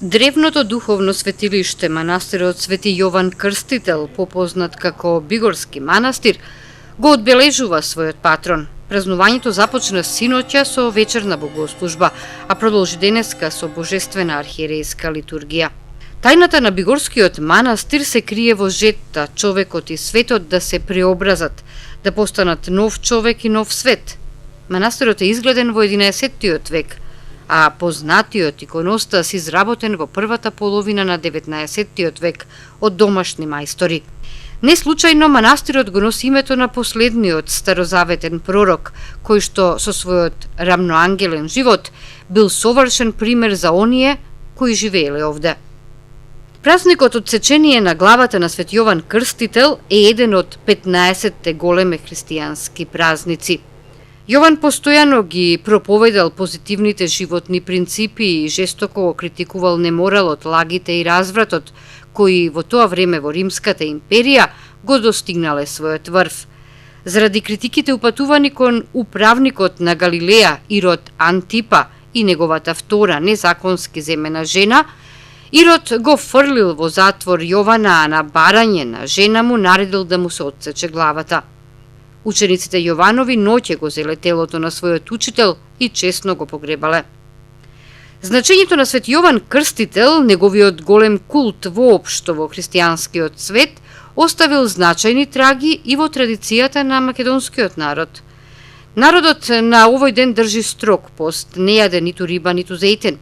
Древното духовно светилиште, манастирот Свети Јован Крстител, попознат како Бигорски манастир, го одбележува својот патрон. Празнувањето започна синоќа со вечерна богослужба, а продолжи денеска со божествена архиерејска литургија. Тајната на Бигорскиот манастир се крие во жетта човекот и светот да се преобразат, да постанат нов човек и нов свет. Манастирот е изграден во 11-тиот век, а познатиот иконостас изработен во првата половина на 19-тиот век од домашни мајстори. Не случајно манастирот го носи името на последниот старозаветен пророк, кој што со својот рамноангелен живот бил совршен пример за оние кои живееле овде. Празникот од сечение на главата на Свети Јован Крстител е еден од 15-те големи христијански празници. Јован постојано ги проповедал позитивните животни принципи и жестоко го критикувал неморалот, лагите и развратот, кои во тоа време во Римската империја го достигнале својот врв. Заради критиките упатувани кон управникот на Галилеја Ирод Антипа и неговата втора незаконски земена жена, Ирод го фрлил во затвор Јована, а на барање на жена му наредил да му се отсече главата. Учениците Јованови ноќе го зеле телото на својот учител и честно го погребале. Значењето на Свети Јован Крстител, неговиот голем култ воопшто во христијанскиот свет, оставил значајни траги и во традицијата на македонскиот народ. Народот на овој ден држи строг пост, не јаде ниту риба, ниту зејтен.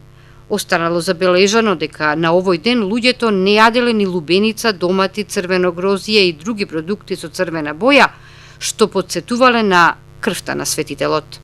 Останало забележано дека на овој ден луѓето не јаделе ни лубеница, домати, црвено грозје и други продукти со црвена боја, што потсетувале на крвта на светителот.